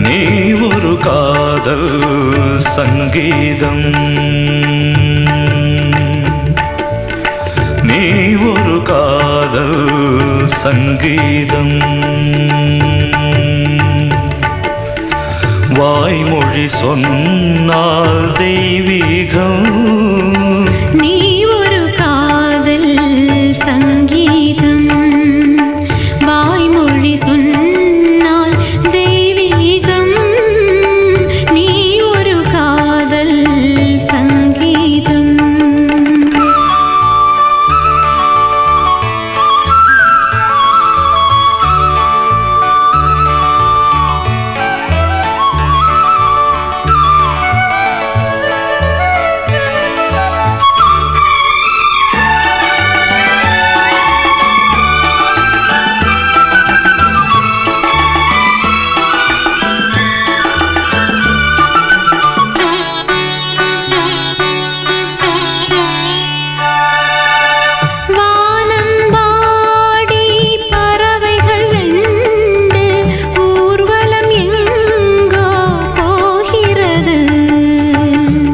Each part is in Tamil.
நீ ஒரு காதல் சங்கீதம், நீ ஒரு காதல் சங்கீதம். வாய்மொழி சொன்னால் தெய்வீகம், நீ ஒரு காதல் சங்கீதம். வாய்மொழி சொன்னால் தெய்வீகம், நீ ஒரு காதல் சங்கீதம்.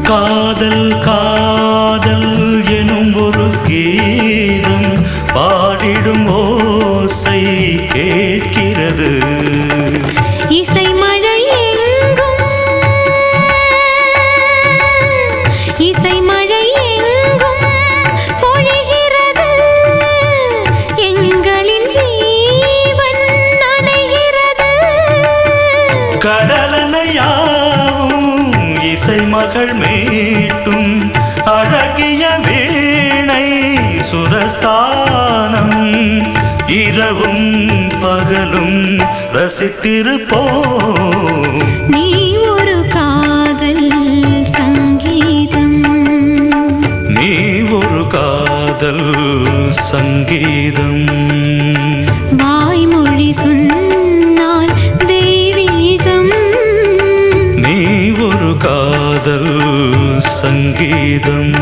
காதல் காதல் எனும் ஒரு கீதம் பாடிடும் ஓசை கேட்கிறது. இசை மழை எங்கும், இசை மழை எங்கும் பொழிகிறது. எங்களின் ஜீவன் நனைகிறது. கடலனையாவும் இசை மகள் மீட்டும் அழகிய வீணை சுரஸ்தானம். இரவும் பகலும் ரசித்திருப்போம். நீ ஒரு காதல் சங்கீதம், நீ ஒரு காதல் சங்கீதம். வாய்மொழி சொன்னால் தெய்வீகம், நீ ஒரு காதல் சங்கீதம்.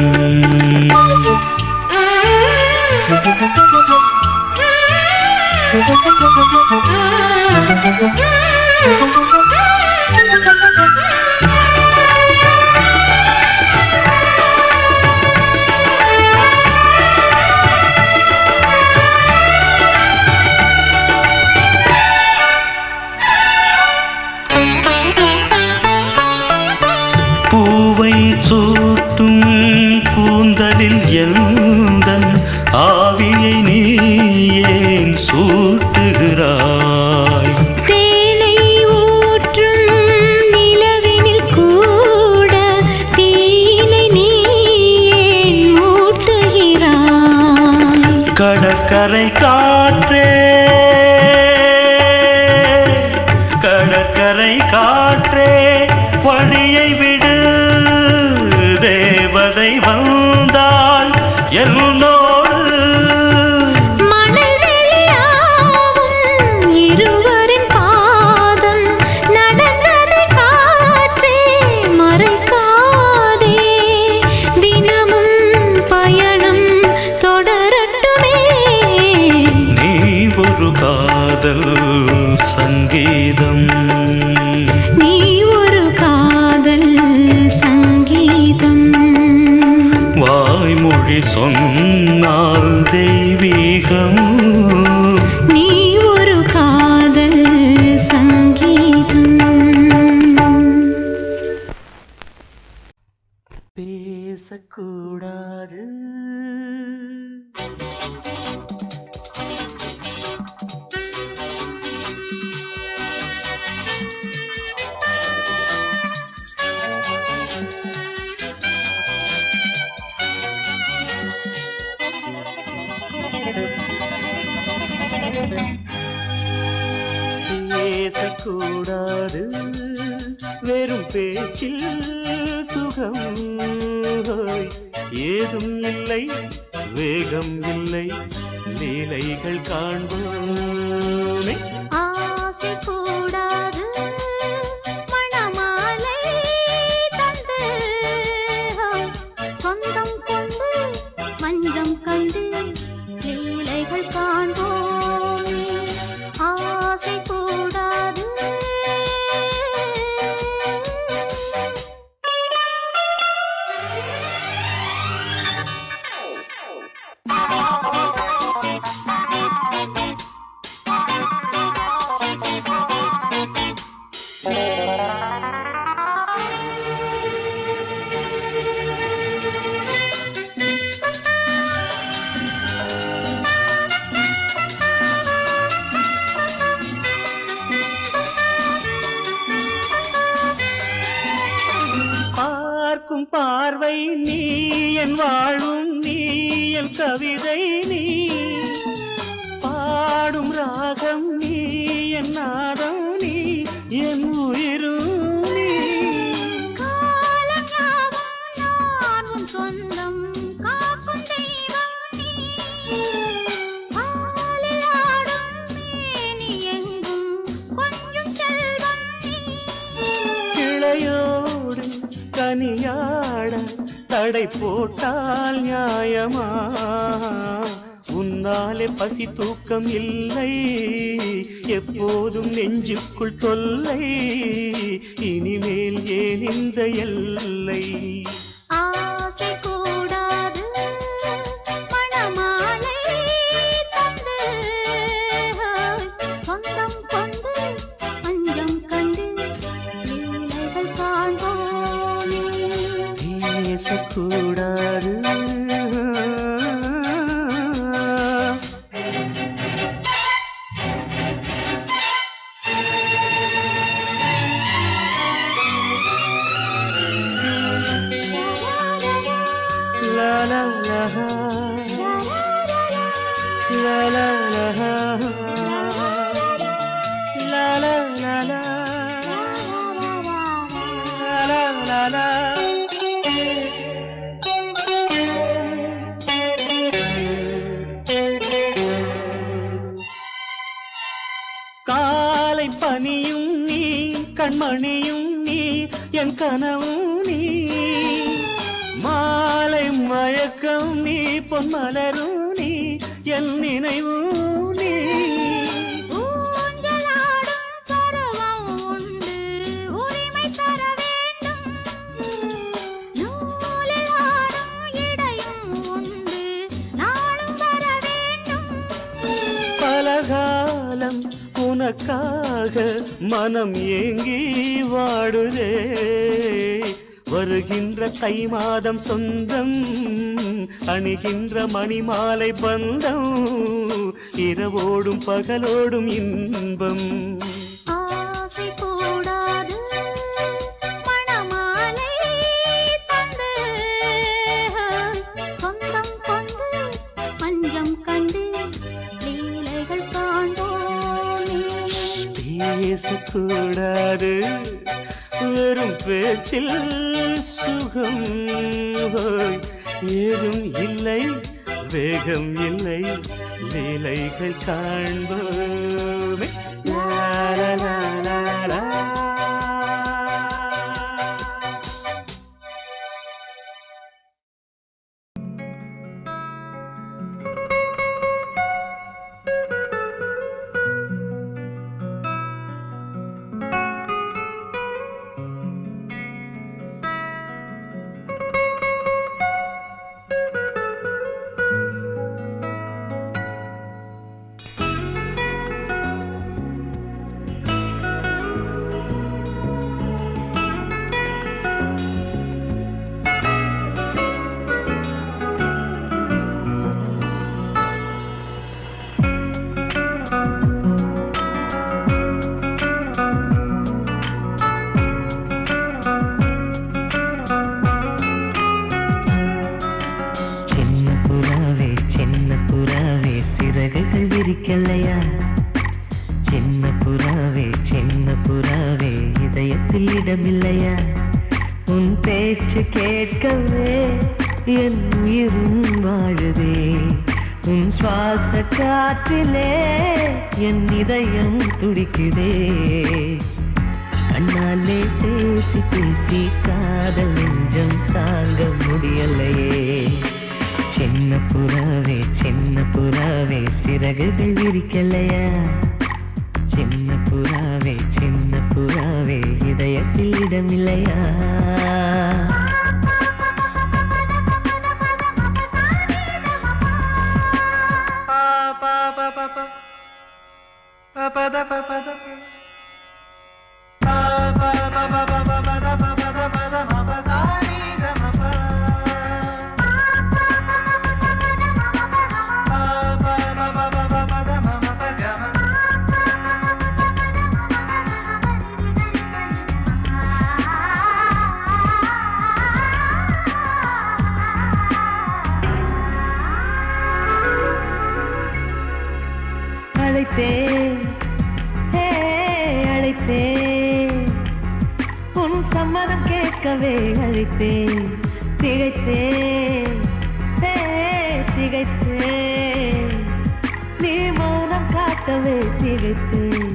பூவை சூட்டும் கூந்தலில் எந்தன் ஆவியை நீ ஏன் சூட்டுகிறாய்? தேனை ஊற்றும் நிலவினில் கூட தீனை நீ ஏன் மூட்டுகிறாய்? கடற்கரை காற்றே, கடற்கரை காற்றே வழியை விடு. தேவதை வந்தால் என்னோடு மணல் வெளியாகும் இருவரின் பாதம் நடந்ததை காற்றே மறைக்காதே. தினமும் பயணம் தொடரட்டுமே. நீ ஒரு காதல் சங்கீதம், நீ ஒரு காதல் சங்கீதம். வாய்மொழி சொன்னால் தெய்வீகம், நீ ஒரு காதல் சங்கீதம். பேசக்கூடாது, பேசக்கூடாது, வெறும் பேச்சில் சுகம் ஏதும் இல்லை, வேகம் இல்லை, லீலைகள் காண்போமே. ஆசை கூடாது, மணமாலை தந்து சொந்தம் கொண்டு மஞ்சம் கண்டு லீலைகள் காண்போமே. ஆசை கூடாது, பார்க்கும் பார்வை நீ என் வாழும் நீ என் கவிதை நீ பாடும் ராகம் நீ என் நாதம் நீ என் உயிரும் நீ நான் உன் சொந்தம் காக்கும் தெய்வம் நீ ஆலில் ஆடும் மேனி எங்கும் கொஞ்சம் செல்வம் நீ கிளையோடு கனியாட தடை போட்டால் நியாயமா உன்னாலே பசி தூக்கம் இல்லை எப்போதும் நெஞ்சுக்குள் தொல்லை இனிமேல் ஏன் இந்த எல்லை ஆசை கூடாது மணமாலை தந்து சொந்தம் கொண்டு பஞ்சம் கண்டு லீலைகள் காண்போமே பேசக்கூடாது La la la la la la la la la la la la la காலை பனியும் நீ கண்மணியும் நீ என் கனவும் நீ மாலை மயக்கம் நீ பொன்மலரும் நீ என் நினைவும் நீ ஊஞ்சலாடும் பருவம் உண்டு உரிமை தர வேண்டும் நூலில் ஆடும் இடையும் உண்டு நாளும் வர வேண்டும் பலகாலம் உனக்காக மனம் ஏங்கி வாடுதே வருகின்ற தை மாதம் சொந்தம் அணிகின்ற மணிமாலை பந்தம் இரவோடும் பகலோடும் இன்பம் ஆசை கூடாது மணமாலை தந்து சொந்தம் கொண்டு பஞ்சம் கண்டு லீலைகள் காண்போமே பேசக்கூடாது வெறும் பேச்சில் சுகம் ஏதும் இல்லை வேகம் இல்லை லீலைகள் காண்போமே லா லா லா லா விரிக்கலையா சின்ன புறாவே இதயத்தில் இடமில்லையா உன் பேச்சு கேட்கவே என் உயிரும் வாழுதே உன் சுவாச காற்றிலே என் இதயம் துடிக்குதே கண்ணாலே பேசி பேசி காதல் நெஞ்சம் தாங்க முடியலையே சின்ன புறாவே சிறகுகள் விரிக்கலையா சின்ன புறாவே இதயத்தில் இடமில்லையா அழைக்கவே அழைத்தேன், திகைத்தேன், திகைத்தேன். நீ மௌனம் காட்டவே திகைத்தேன்.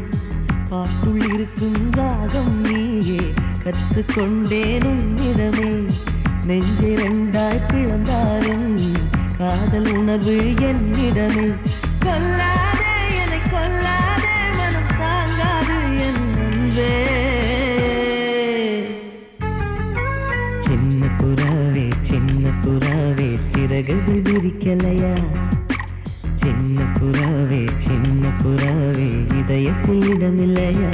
பாட்டுள் இருக்கும் ராகம் நீயே, கற்றுக்கொண்டேன் உன்னிடமே. நெஞ்சிரண்டாய் பிளந்தாலும் காதல் உணர்வு என்னிடமே. கொல்லாதே என்னை கொல்லாதே, மனம் தாங்காது என் அன்பே. சின்ன புறாவே சிறகுகள் விரிக்கலையா? சின்ன புறாவே இதயத்தில் இடமில்லையா?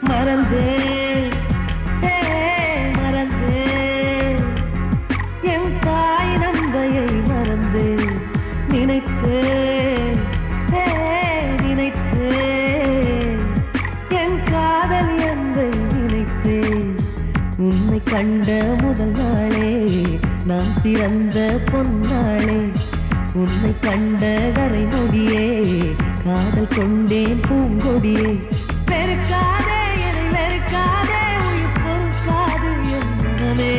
மறந்தேன் என் தாய் நம்பையை மறந்தேன். நினைத்தேன் என் காதல் என்பை நினைத்தேன். உன்னை கண்ட முதல் நாளே நான் பிறந்த பொன்னாளே. உன்னை கண்ட கரை நொடியே காதல் கொண்டேன் பூங்கொடியே. வெறுக்காதே என்னை வெறுக்காதே, உயிர் பொறுக்காது என் மனமே.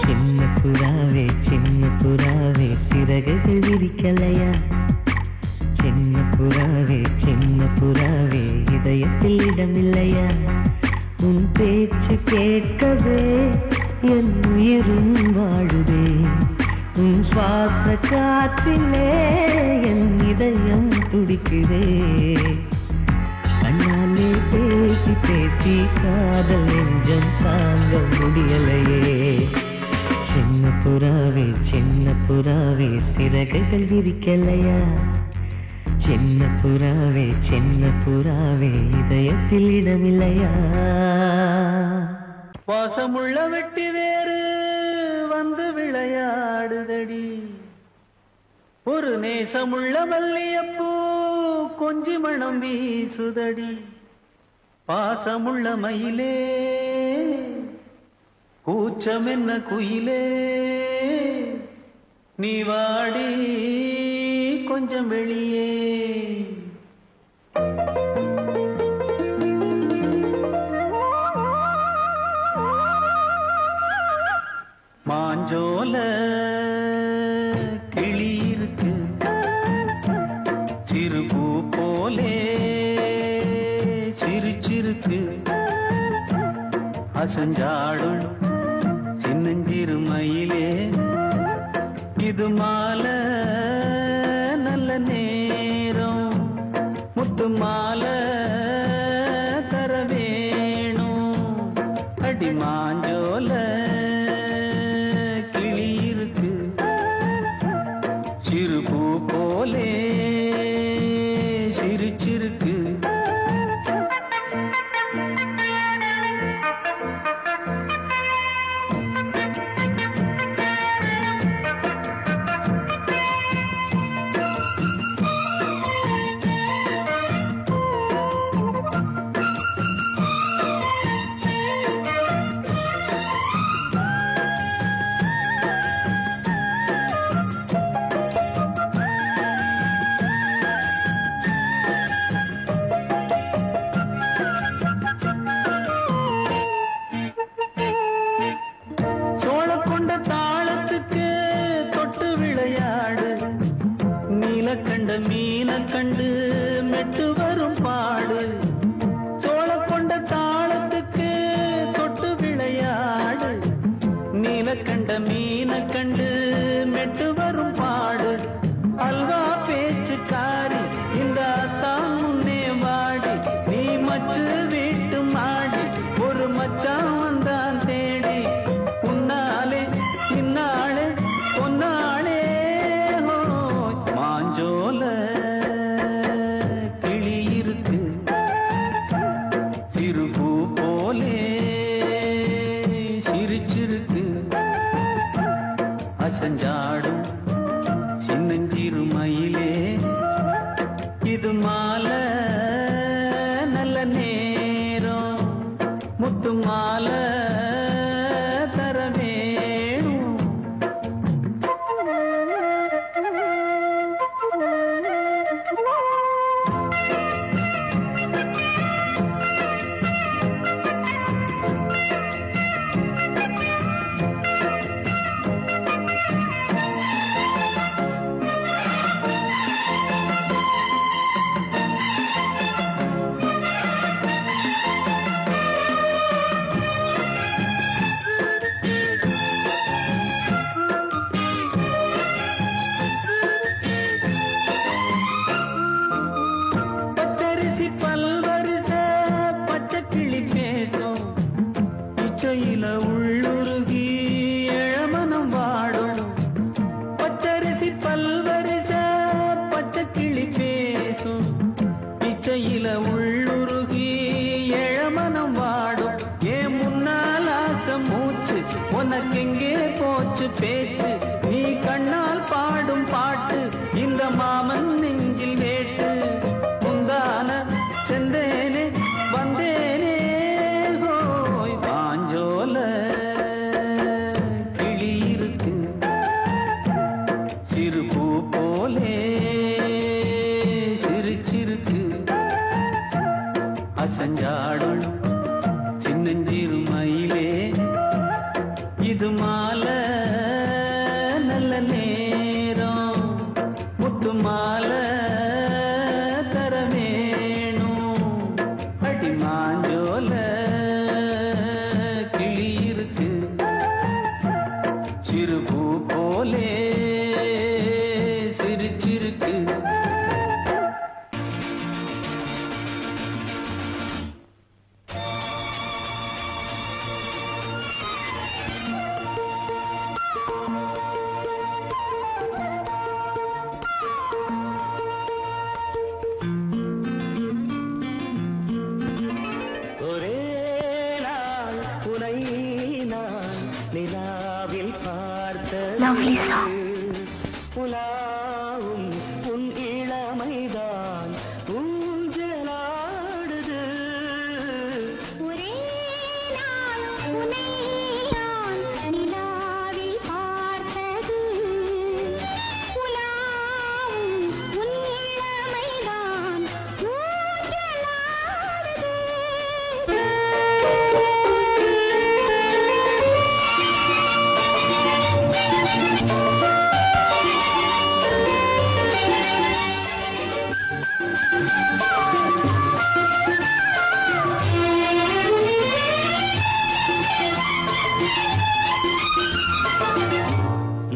சின்ன புறாவே சிறகுகள் விரிக்கலையா? சின்ன புறாவே இதயத்தில் இடமில்லையா? உன் பேச்சு கேட்கவே என் உயிரும் வாழுதே. உன் சுவாச காற்றிலே என் இதயம் துடிக்குதே. கண்ணாலே பேசி பேசி காதல் நெஞ்சம் தாங்க முடியலையே. சின்ன புறாவே சிறகுகள் விரிக்கலையா? சின்ன புறாவே இதயத்தில் இடமில்லையா? வாசமுள்ள வெட்டி வேறு வந்து விளையாடுதடி. ஒரு நேசமுள்ள மல்லியப்பூ கொஞ்சி மணம் வீசுதடி. பாசமுள்ள மயிலே கூச்சம் என்ன குயிலே, நீ வாடி கொஞ்சம் வெளியே. மாஞ்சோல கிளி இருக்கு, சிறுபூ போலே சிரிச்சிருக்கு. அசஞ்சாடும் சின்னஞ்சிறு மயிலே, இது மாலை நல்ல நேரம். முத்து மாலை தர வேணும். அடி மாஞ்சோல கிளி இருக்கு, சிறுபூ போலே சிரிச்சிருக்கு. கண்ட மீன கண்டு மெட்டு வரும் பாடு. சோழ கொண்ட தாளத்துக்கு தொட்டு விளையாடு. நீல கண்ட மீன கண்டு மெட்டு வரும் பாடு. அல்வா பேச்சுக்காரி இந்த தான் முன்னே வாடி. நீ மச்சு வீட்டு மாடி ஒரு மச்சான் வந்தான் தேடி. உன்னாலே இன்னாலே பொன்னாலே அசஞ்சாடும் சின்னஞ்சிறு மயிலே இது மாலை நல்ல நேரம் முத்து மாலை தர வேணும் பல்வரிச பச்சை கிளி பேசும் இச்சையில உள்ளுருகி இளமனம் வாடும் பச்சரிசி பல்வரிச பச்சை கிளி பேசும் இச்சையில உள்ளுருகி இளமனம் வாடும் ஏன் முன்னால் ஆசை மூச்சு உனக்கெங்கே போச்சு பேச்சு நீ கண்ணால் பாடும் பாட்டு இந்த மாமன் நெஞ்சில் வேட்டு செந்தேனே வந்தேனே ஹோய் பாஞ்சோல கிளி இருக்கு சிறு பூ போலே சிரிச்சிருக்கு அசஞ்சாடும் சின்னஞ்சிறு மயிலே இது மாலை நல்ல நேரம் முத்து மாலை மாஞ்சோல கிளி இருக்கு சிறு பூ போலே சிரிச்சிருக்கு நிலாவில் பார்த்த புலாவும் உன் இளமைதான் ஊஞ்சலாடுது ஒரே நாள் உன்னை நான் நிலாவில் பார்த்தது புலாவும் உன் இளமைதான் ஊஞ்சலாடுது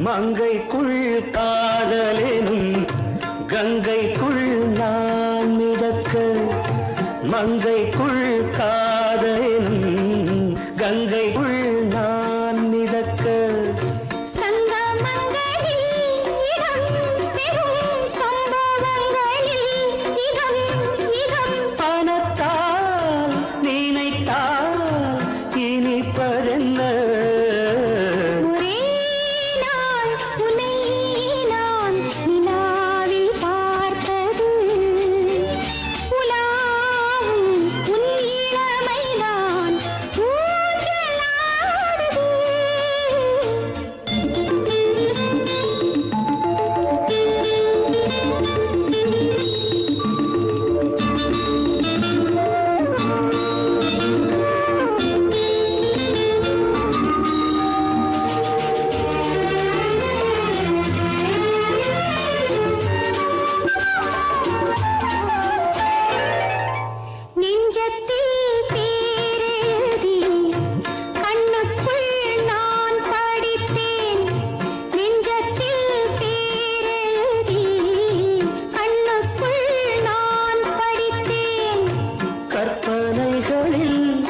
மங்கைக்குள் காதலெனும் கங்கைக்குள் நான் மிதக்க மங்கைக்குள் காதலெனும் கங்கைக்குள் நான் மிதக்க பணத்தால் நினைத்தால் இனிப்பதென்ன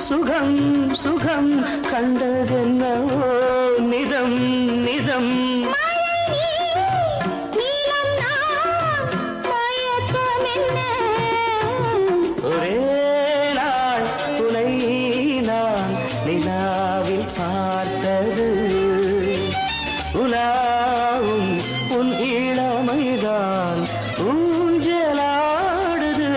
சுகம் சுகம் கண்டதென்னவோ நிதம் நிதம் ஒரே நாள் துணை நான் நிலாவில் பார்த்தது உலா உலாவும் உன் இளமைதான் ஊஞ்சலாடுது.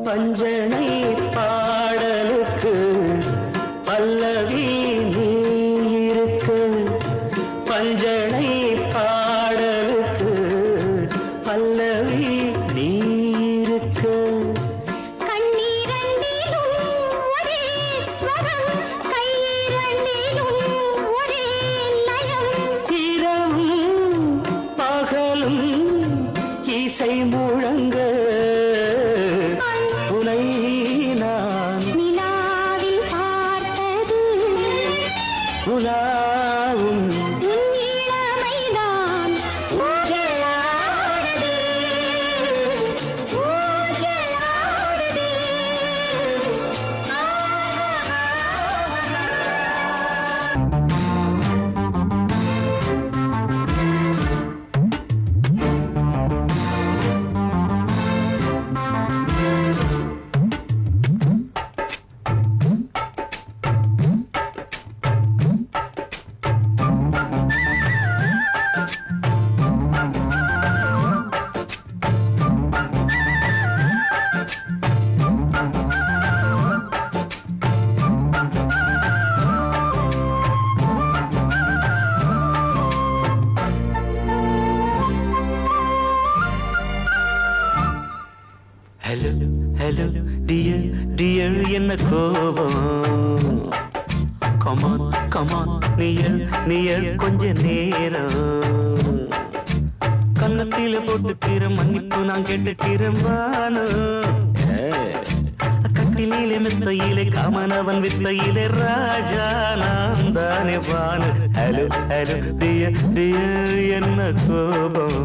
பஞ்சனை பாடலுக்கு பல்லவி நீ இருக்கு. பஞ்சனை பாடலுக்கு பல்லவி நீ இருக்கு. கண்ணீரண்டிலும் ஒரே ஸ்வரம், கையிரண்டிலும் ஒரே லயம். இரவும் பகலும் இசை முழங்க உனை நான் நிலாவில் பார்த்தது உலாவும் உன் இளமைதான் ஊஞ்சலாடுது, ஊஞ்சலாடுது. ஹலோ ஹலோ டியர் டியர் என்ன கோபம். கமான் கமான் நியர் நியர் கொஞ்ச நேரம். கன்னத்தில போட்டுக்கிற மன்னிப்பு நான் கேட்டுக்கிறேன் வானு. கட்டிலே மெத்தையிலே காமனவன் வித்தையிலே ராஜா நான் தானே வானு. ஹலோ ஹலோ டியர் டியர் என்ன கோபம்.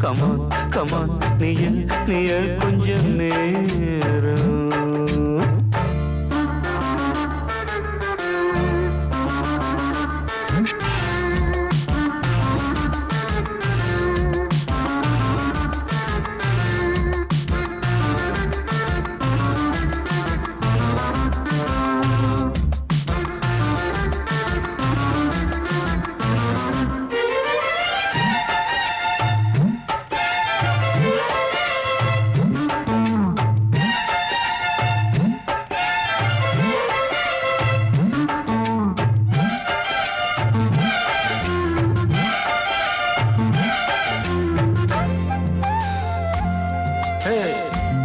கமான் கமான் நியர் நியர் கொஞ்ச நேரம்.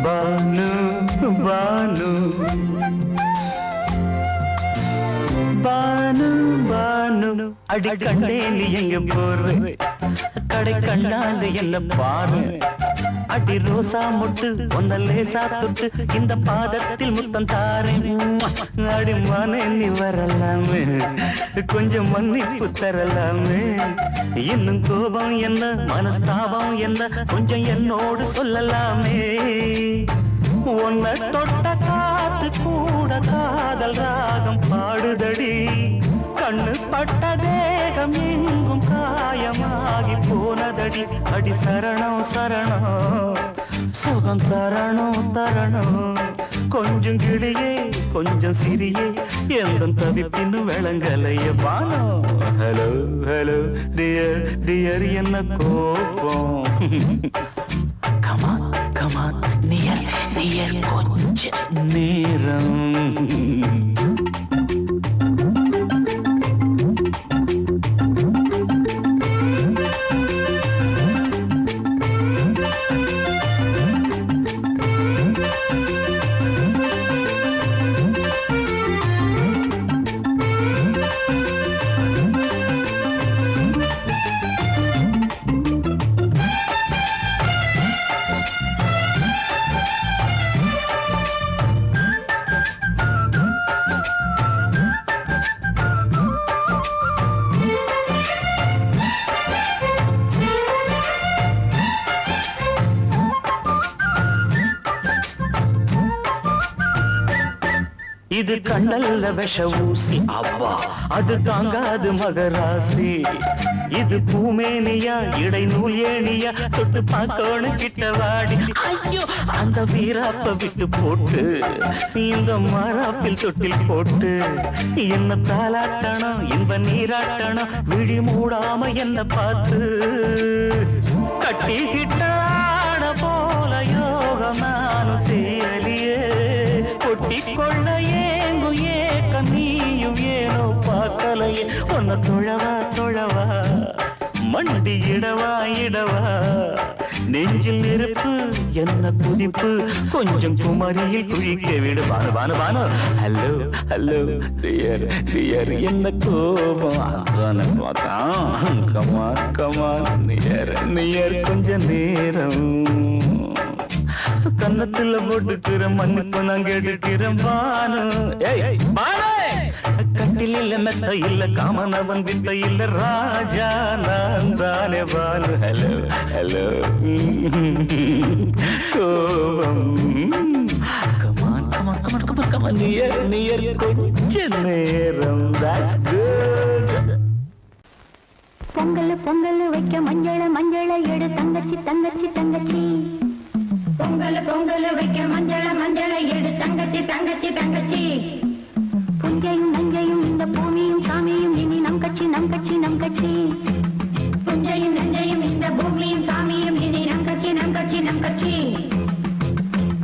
பானு பானு பானு பானு அடி கண்டே நீ எங்க போற. கடை கண்டாந்து என்ன பாரு. அடி ரோசா முட்டு ஒன்ன லேசா தொட்டு இந்த பாதத்தில் முத்தம் தாரேன். அடி மானே நீ வரலாமே, கொஞ்சம் மன்னிப்பு தரலாமே. இன்னும் கோபம் என்ன மனஸ்தாபம் என்ன கொஞ்சம் என்னோடு சொல்லலாமே. உன்னை தொட்ட காத்து கூட காதல் ராகம் பாடுதடி. கண்ணு பட்ட தேகம் எங்கும் காயமாகி போனதடி. அடி சரணம் சரணம் சுகம் தரணும் தரணும். கொஞ்சம் கிளியே கொஞ்சம் சிறியே எந்த தவிப்பின்னு விளங்கலைய பானோ. ஹலோ ஹலோ டியர் டியர் என்ன கோபம். கமான் கமான் நியர் நியர் கொஞ்ச நேரம். இது கண்ணல்ல விஷ ஊசி அவ்வா அது தாங்காது மகராசி இது பூமேனியா இடை நூல் ஏனியா தொட்டு பார்க்கணும் கிட்ட வாடி ஐயோ அந்த வீராப்ப விட்டு போட்டு இந்த மாறாப்பில் தொட்டில் போட்டு என்ன தாலாட்டணும் இன்ப நீராட்டணும் விழி மூடாம என்ன பார்த்து கட்டிக்கிட்டாட போல யோகம் நானும் சேரலியே கொட்டிக்கொள்ள ஏங்கு ஏக்க நீயும் ஏனோ பார்க்கலையே உன்னை தொழவா மண்டி இடவா நெஞ்சில் நெருப்பு என்ன குதிப்பு கொஞ்சம் குமரியில் குழிக்க விடு பானு ஹலோ டியர் என்ன கோபம் கமான் நியர் கொஞ்ச நேரம் கன்னத்துல போட்டுக்கிற மண்ணுக்கு நான் கேட்டுக்கிறேன் பானு கட்டில மெத்த இல்ல காமனவன் வித்த இல்ல ராஜா நான் தானே பானு ஹலோ கோபம் கமான் நியர் கொஞ்ச நேரம் that's good பொங்கல் வைக்க மஞ்சள எடு தங்கச்சி பொங்கல் வைக்க மஞ்சள எடு தங்கச்சி புஞ்சையும் நஞ்சையும் இந்த பூமியும் சாமியும் இனி நம் கட்சி புஞ்சையும் நஞ்சையும் இந்த பூமியும் சாமியும் இனி நம் கட்சி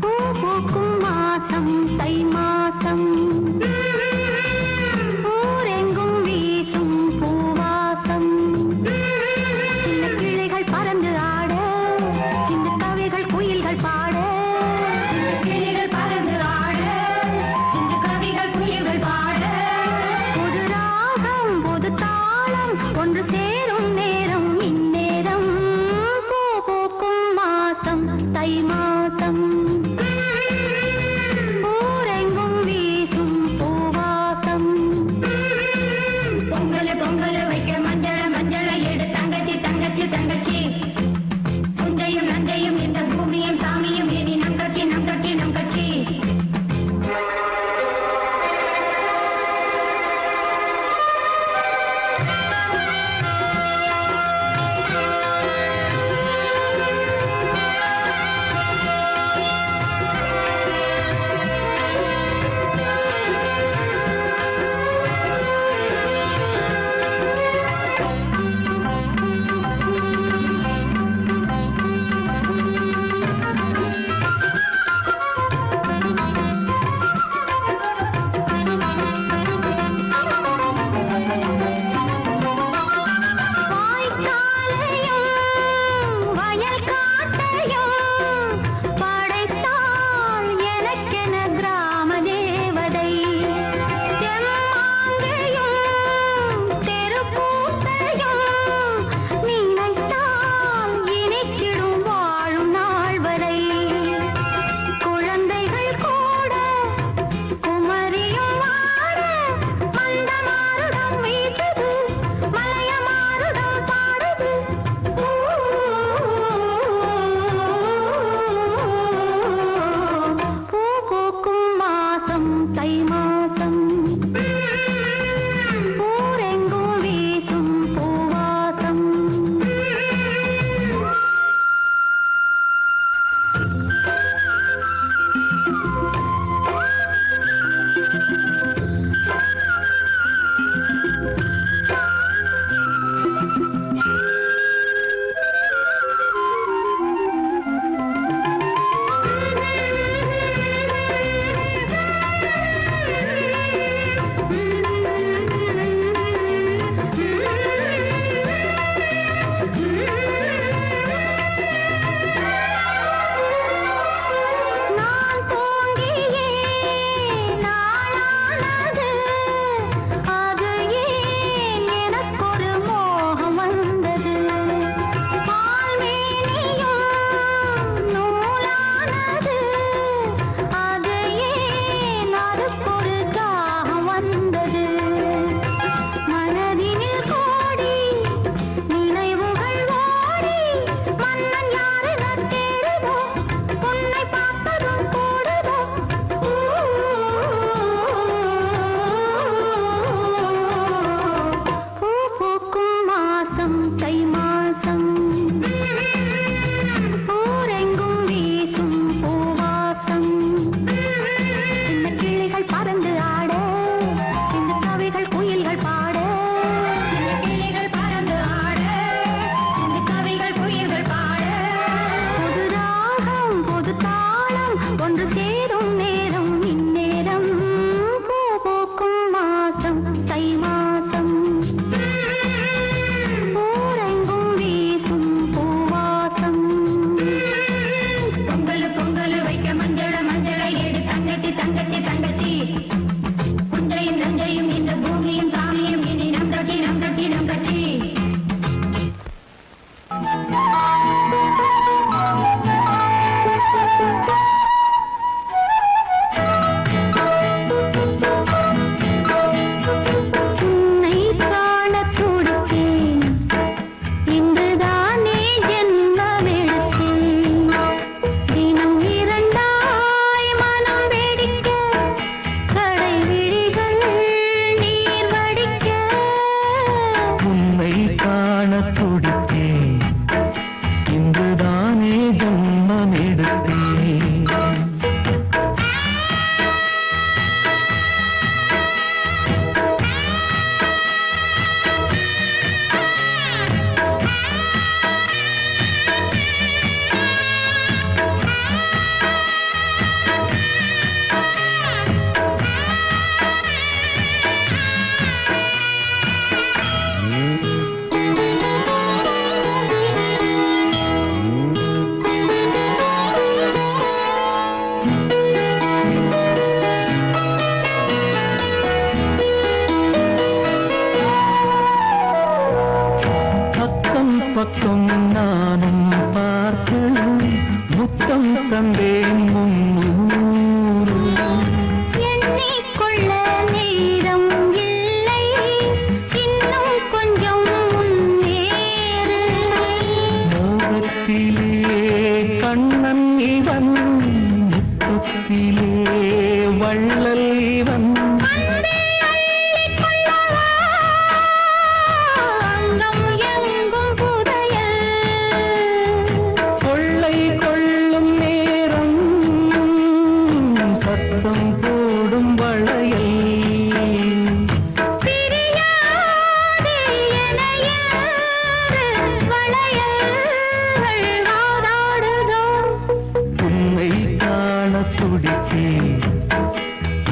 பூ பூக்கும் மாசம் தை மாசம் ஊரெங்கும் வீசும் பூவாசம் சின்ன கிளைகள் பறந்து ஆட சின்ன கவிகள் குயில்கள் பாட கிளிகள் பறந்து ஆட சின்ன கவிகள் குயில்கள் பாட புது ராகம் புது தாளம் ஒன்று சேரும் நேரம் இந்நேரம் பூ பூக்கும் மாசம் தை மாசம் ஊரெங்கும் வீசும் பூவாசம் பொங்கல் வைக்க மஞ்சள எடு தங்கச்சி புஞ்சையும் நஞ்சையும் இந்த பூமியும் சாமியும் இனி நம் கட்சி தங்கச்சி தங்கச்சி புஞ்சையும் நஞ்சையும் இந்த பூமியும் சாமியும் இனி நம் கட்சி நம் கட்சி நம் கட்சி பக்கம் நானும் பார்த்து முத்தம் தந்தேன் முன்னூறு எண்ணிக்கொள்ள நேரம் இல்லை இன்னும் கொஞ்சம் முன்னேறு மோகத்திலே கண்ணன் இவன் முத்தத்திலே வள்ளல் இவன்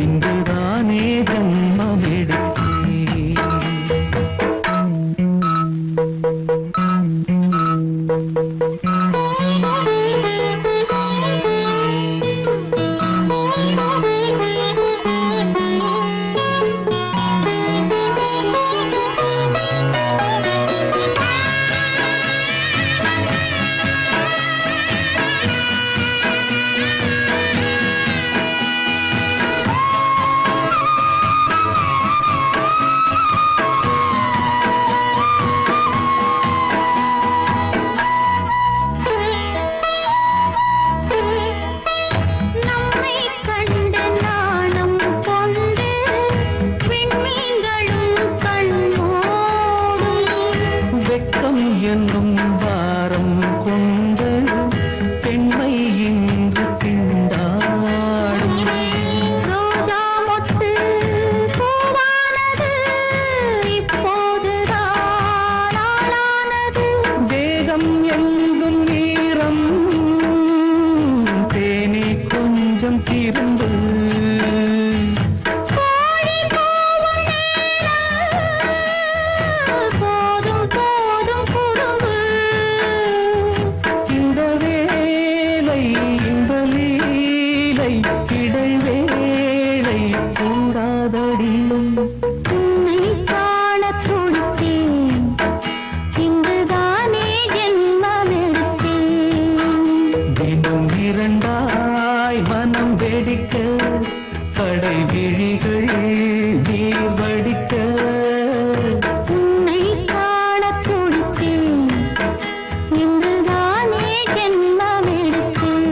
இங்குதானே ஜன்மம் என்னும் வாரம் கொண்டு பெண்மை இன்று திண்டாடும் ரோஜா மொட்டு பூவானது இப்போதுதான் ஆளானது வேகம் எங்கும் நீரம் தேனி கொஞ்சம் திரும்பு மனம் வெடிக்க கடை விழிகள் நீர் வடிக்க உன்னை காண துடித்தேன் இன்றுதானே ஜென்மம் எடுத்தேன்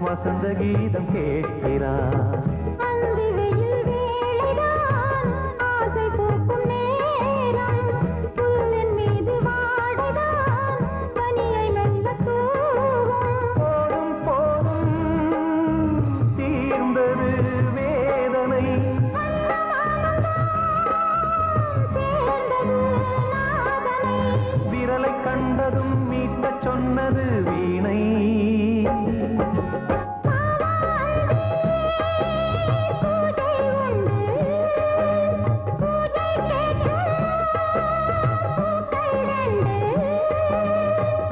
வசந்த கீதம் கேட்கிறார். கண்டதும் மீட்ட சொன்னது வீணை.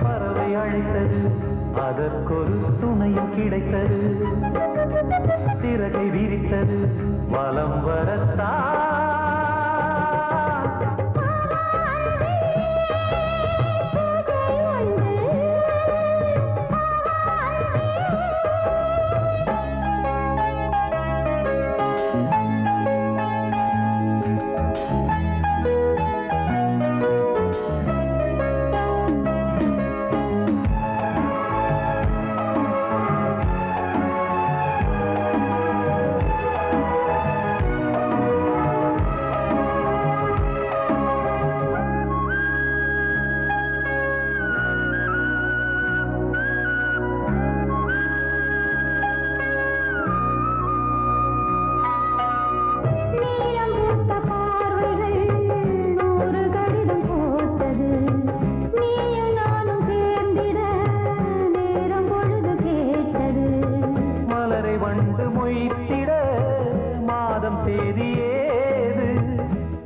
பறவை அழைத்தது, அதற்கொரு துணையும் கிடைத்தது. சிறகை விரித்தது, வலம் வரத்தா.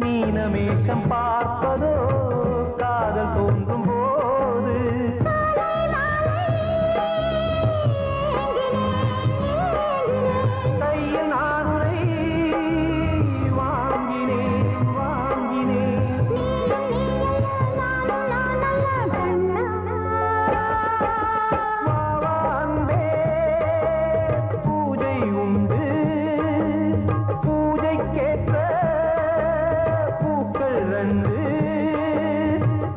மீனமேஷம் பார்ப்பதோ காதல் தோன்றும் போது. கையில் நானுரை வாங்கினேன் வாங்கினேன். வாவாந்தே பூஜை உண்டு, பூஜைக்கேற்ற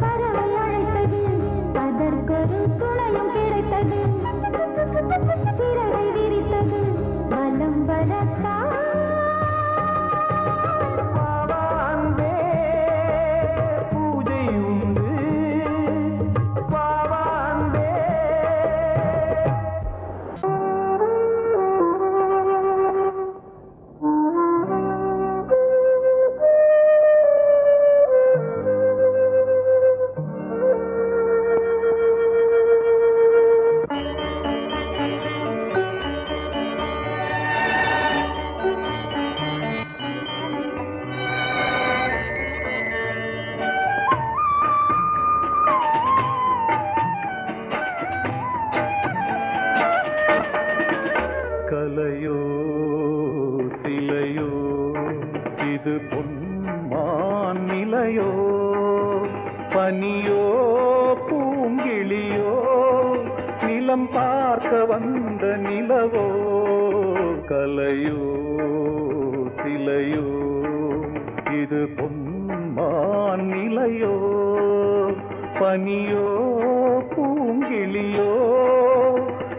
பறவை அழைத்தது, அதற்கொரு துணையும் கிடைத்தது. சிறகை விரித்தது, வலம் வரத்தா. பூஜை உண்டு, வாவாந்தே. கலையோ சிலையோ இது பொன்மான் நிலையோ, பனியோ பூங்கிளியோ நிலம் பார்க்க வந்த நிலவோ. கலையோ சிலையோ இது பொன்மான் நிலையோ, பனியோ பூங்கிளியோ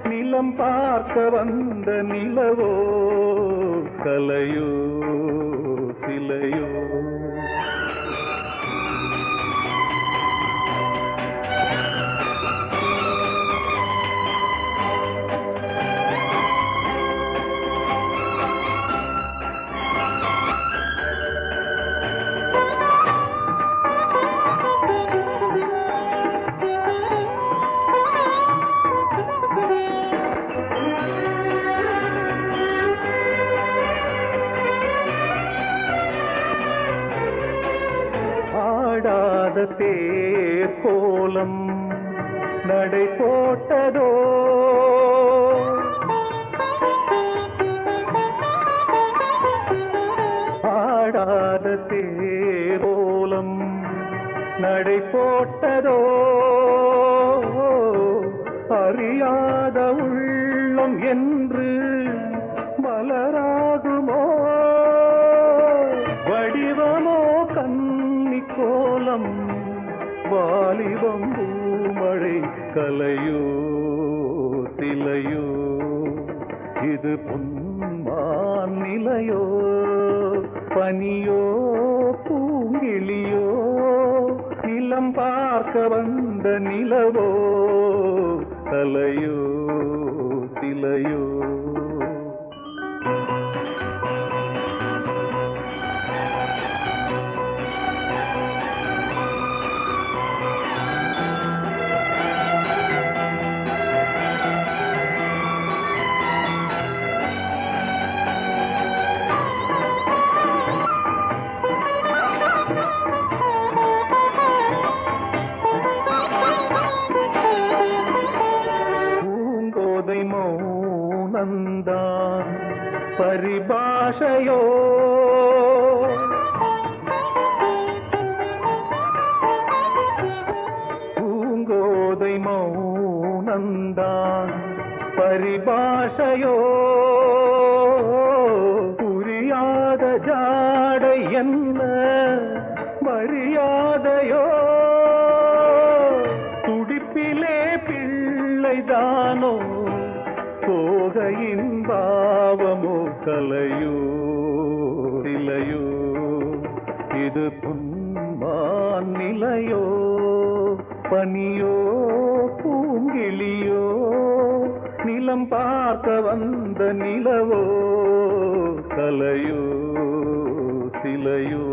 நிலம் பார்க்க வந்த நிலவோ. கலையோ சிலையோ. ஆடாத தேர் கோலம் நடை போட்டதோ, ஆடாத தேரோலம் நடை போட்டதோ அறியாத உள்ளம் என்று மலராகுமோ வடிவமோ கன்னி கோலம் வாலிபம் பூமழை கலையோ சிலையோ இது பொன்மான் நிலையோ பனியோ பூங்கிளியோ நிலம் பார்க்க வந்த நிலவோ கலையோ சிலையோ மௌனந்தான் பரிபாஷையோ பூங்கோதை மௌனந்தான் பரிபாஷையோ புரியாத ஜாடை என்ன மரியாதையோ துடிப்பிலே பிள்ளைதானோ போகையின் பாவமோ கலையோ சிலையோ இது பொன்மான் நிலையோ பனியோ பூங்கிளியோ நிலம் பார்க்க வந்த நிலவோ கலையோ சிலையோ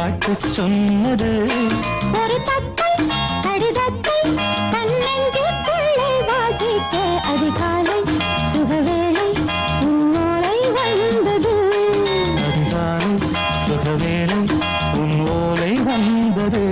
வாழ்த்து சொன்னது ஒரு தத்தை கடிதத்தை தன்னெஞ்சுக்குள்ளே வாசிக்க அதிகாலை சுகவேளை உன்னோலை வந்தது. அதிகாலை சுகவேளை உன் ஓலை வந்தது.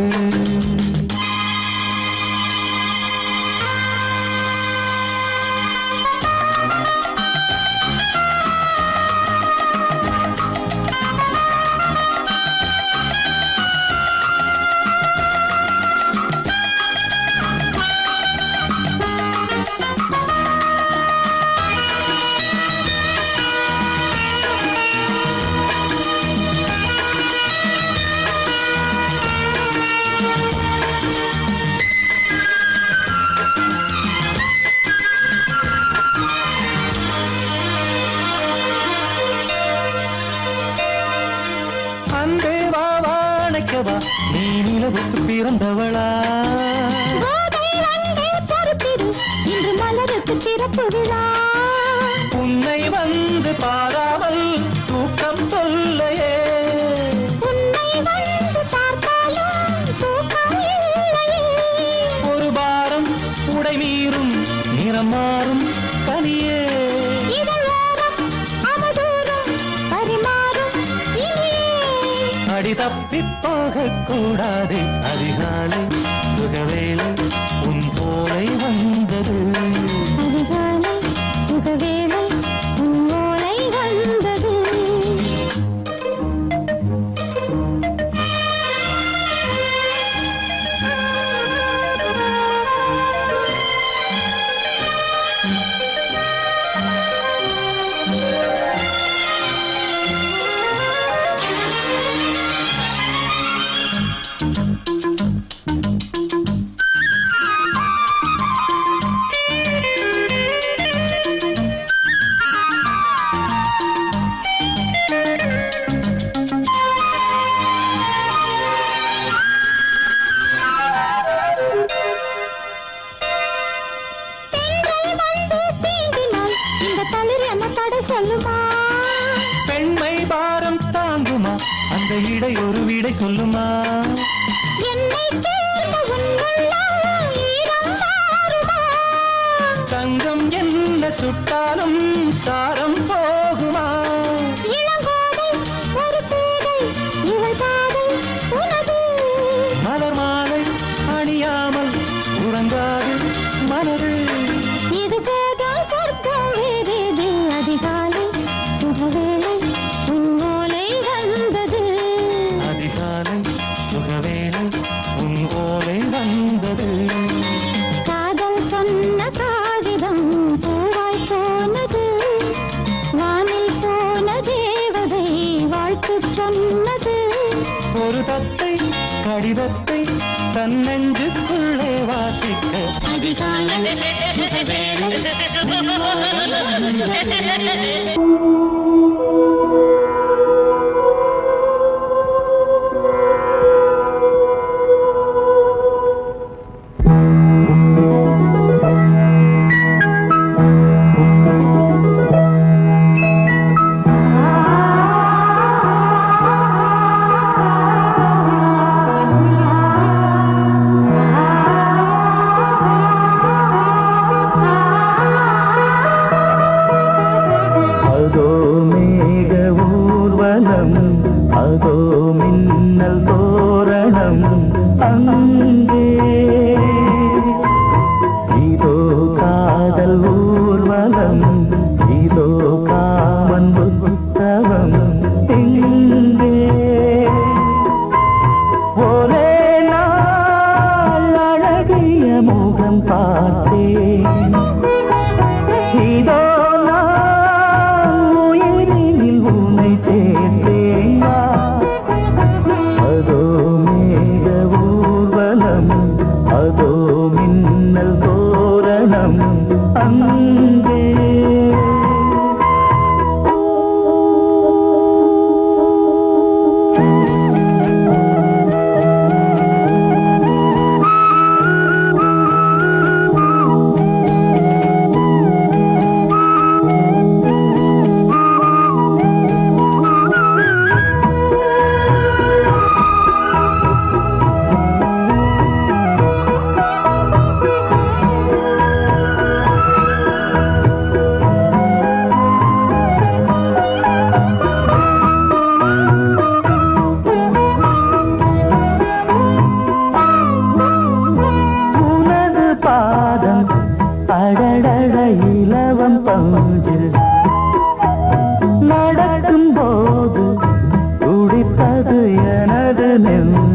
அன்பே வா வாழைக்கவா நீ நிலவுக்கு பிறந்தவளா கோதை வந்தே பொறுத்திரு இன்று மலருக்கு திறப்பு விழா. உன்னை வந்து பாராமல் தூக்கம் சொல்லையே உன்னை வந்து பார்த்தாலும் தூக்கம் இல்லையே. ஒரு பாரம் உடை மீறும் நிறம் மாறும் கனியே இதழோரம் அமுதூரம் பரிமாறும் இனியே. அடி தப்பிப் போகக் கூடாது. அதிகாலை சுகவேளை உன் போலை வந்தது. அதிகாலை சுகவேளை உன்னோலை வந்தது. பெண்கள் வந்து தீண்டினால் இந்த தளிர் என்ன தடை சொல்லுமா? பெண்மை பாரம் தாங்குமா அந்த இடை ஒரு விடை சொல்லுமா? என்னை தேர்ந்த உன் உள்ளம் ஈரம் மாறுமா? தங்கம் என்ன சுட்டாலும் சாரம் போகுமா? இளங்கோதை ஒரு பேதை இவள் பாதை உனது. மலர் மாலை அணியாமல் உறங்காது மனது. இது போதும் சொர்க்கம் வேறேது. அதிகாலை சுகவேளை உன்னோலை வந்தது. அதிகாலை சுகவேளை உன் ஓலை வந்தது. காதல் சொன்ன காகிதம் பூவாய் போனது. வானில் போன தேவதை வாழ்த்து சொன்னது. ஒரு தத்தை கடிதத்தை தன்னெஞ்சுக்குள்ளே வாசிக்க அதிகாலை சுகவேளை உன்னோலை வந்தது. அதோ மேக ஊர்வலம், அதோ மின்னல் தோரணம் அங்கே. இதோ காதல் ஊர்வலம், இதோ காமன் உற்சவம் இங்கே. ஒரே நாள் அழகிய முகம் பார்த்தேன். இதோ உயிரினில் உன்னை சேர்த்தேன். அதோ மேக ஊர்வலம்,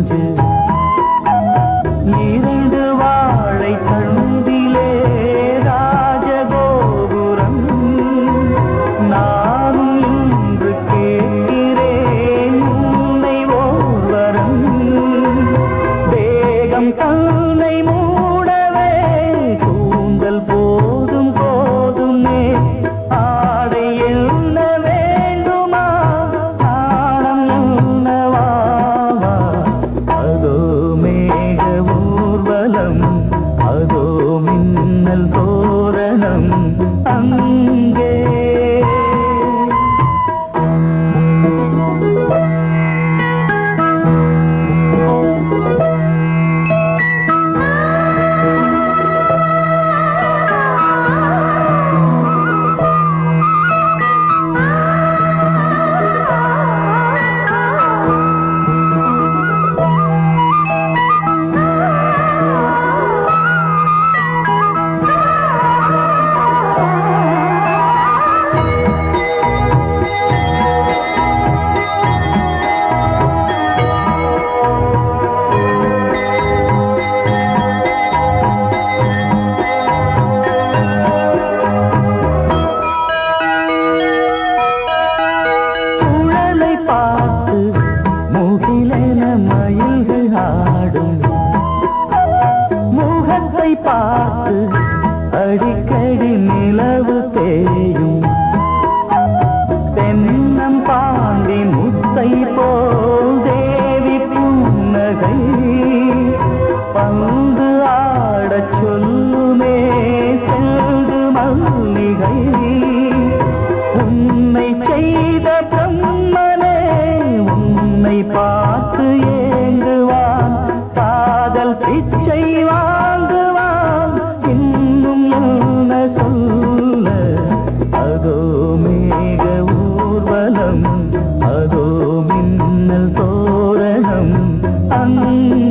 நெஞ்சு இரண்டு வாழை தண்டிலே ராஜகோபுரம் நானும் இன்று கேட்கிறேன் உன்னை ஓர்வரம் தேகம் தன்னை மூடவே கூந்தல் போதும் போதுமே ஆடை என்ன வேண்டுமா நாணம் என்னவாவா அதோ மேக ஊர்வலம் அதோ மின்னல் தோரணம் அங்கே சுழலை பார்த்து முகிலென மயில்கள் ஆடும் முகத்தை பார்த்து அடிக்கடி நிலவு தேயும் தென்னம் பாண்டி முத்தை போல் தேவி புன்னகை பந்து ஆடச் சொல்லுமே செல்து மல்லிகை உன்னை செய்த பிரம்மனே உன்னை பார்த்து ஏங்குவான் காதல் பிச்சை வாங்குவான் இன்னும் என்ன சொல்ல அதோ மேக ஊர்வலம் அதோ மின்னல் தோரணம் அங்கே